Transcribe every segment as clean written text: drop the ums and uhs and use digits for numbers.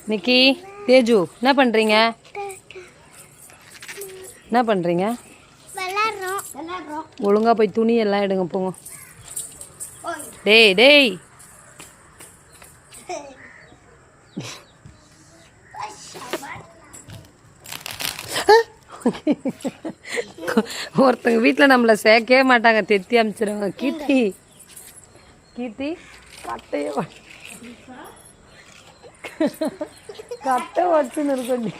நிக்கி, தேஜு என்ன பண்ணுறீங்க? என்ன பண்ணுறீங்க? ஒழுங்காக போய் துணி எல்லாம் எடுங்க போங்க. டேய் டேய் ஒருத்தங்க வீட்டில் நம்மளை சேர்க்கவே மாட்டாங்க, தெத்தி அமைச்சிருவாங்க. கீர்த்தி கீர்த்தி கட்டையை கட்டை வச்சுன்னு இருக்கண்டி.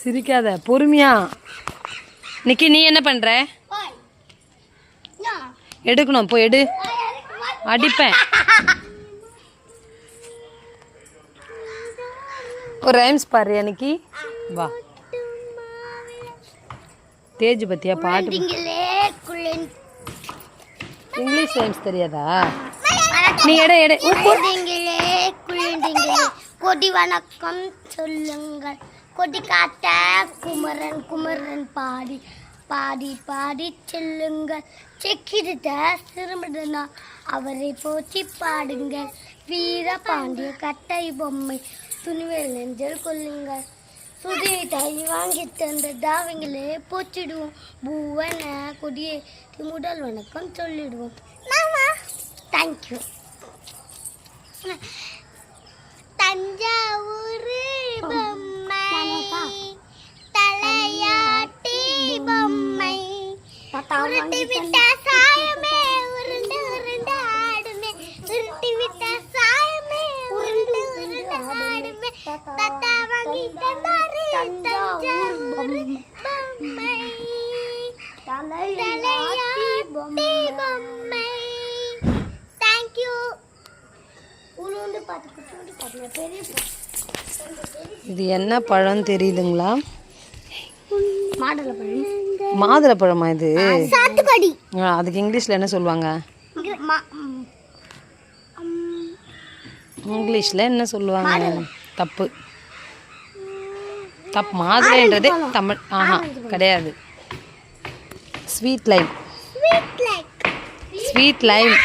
சிரிக்காத, பொறுமையா. நிக்கி, நீ என்ன பண்ற? எடுக்கணும், போய் எடு. அடிப்பேன். ஒரு ரைம்ஸ் பாரு அன்னைக்கு. வா தேஜ் பத்தியா பாட்டு? இங்கிலீஷ் ரைம்ஸ் தெரியாதா? நீ எடு எடு. கொடி வணக்கம் சொல்லுங்கள், கொடி காட்ட குமரன் குமரன் பாடி பாடி பாடி செல்லுங்கள், செக்கிட்ட சிறுமிடனா அவரை போற்றி பாடுங்கள், வீர பாண்டிய கட்டை பொம்மை துணிவேல் நெஞ்சல் கொள்ளுங்கள், சுதிட்டாய் வாங்கி தந்த தாவங்களே போச்சிடுவோம், பூவன கொடியே முதல் வணக்கம் சொல்லிடுவோம். தேங்க்யூ. தஞ்சாவூர் பொம்மை தலையாட்டி பொம்மை உருட்டி விட்ட சாயமே உருண்டு உருண்டு ஆடுமே, உருட்டி விட்ட சாயமே உருண்டு உருண்டு ஆடுமே, தத்தா வாங்கி தந்தாரு தஞ்சாவூர் பொம்மை தலையாட்டி பொம்மை. தேங்க்யூ. இது என்ன பழம் தெரியுதுங்களா? மாதுளப்பழம். மாதுளப்பழமா இது? சாத்துக்குடி. அதுக்கு இங்கிலீஷ்ல என்ன சொல்லுவாங்க? இங்கிலீஷ்ல என்ன சொல்லுவாங்க? தப்பு தப்பு. மாதுளைன்றது தமிழ். ஆஹா கிடையாது. Sweet Lime. Sweet Lime.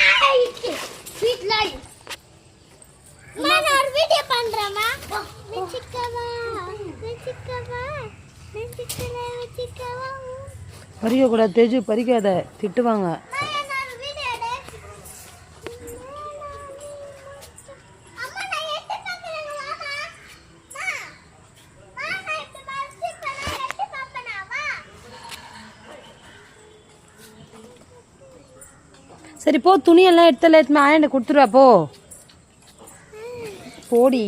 Sweet Lime. நான் ஒரு வீடியோ பண்றேமா. வெச்சிக்கவா வெச்சிக்கவா வெச்சிக்கல வெச்சிக்கவா. பறிக்க கூடாது தேஜு, பறிக்காத, திட்டுவாங்க. சரி போ, துணியெல்லாம் எடுத்து ஆயண்ட கொடுத்துருவா போ. போடி.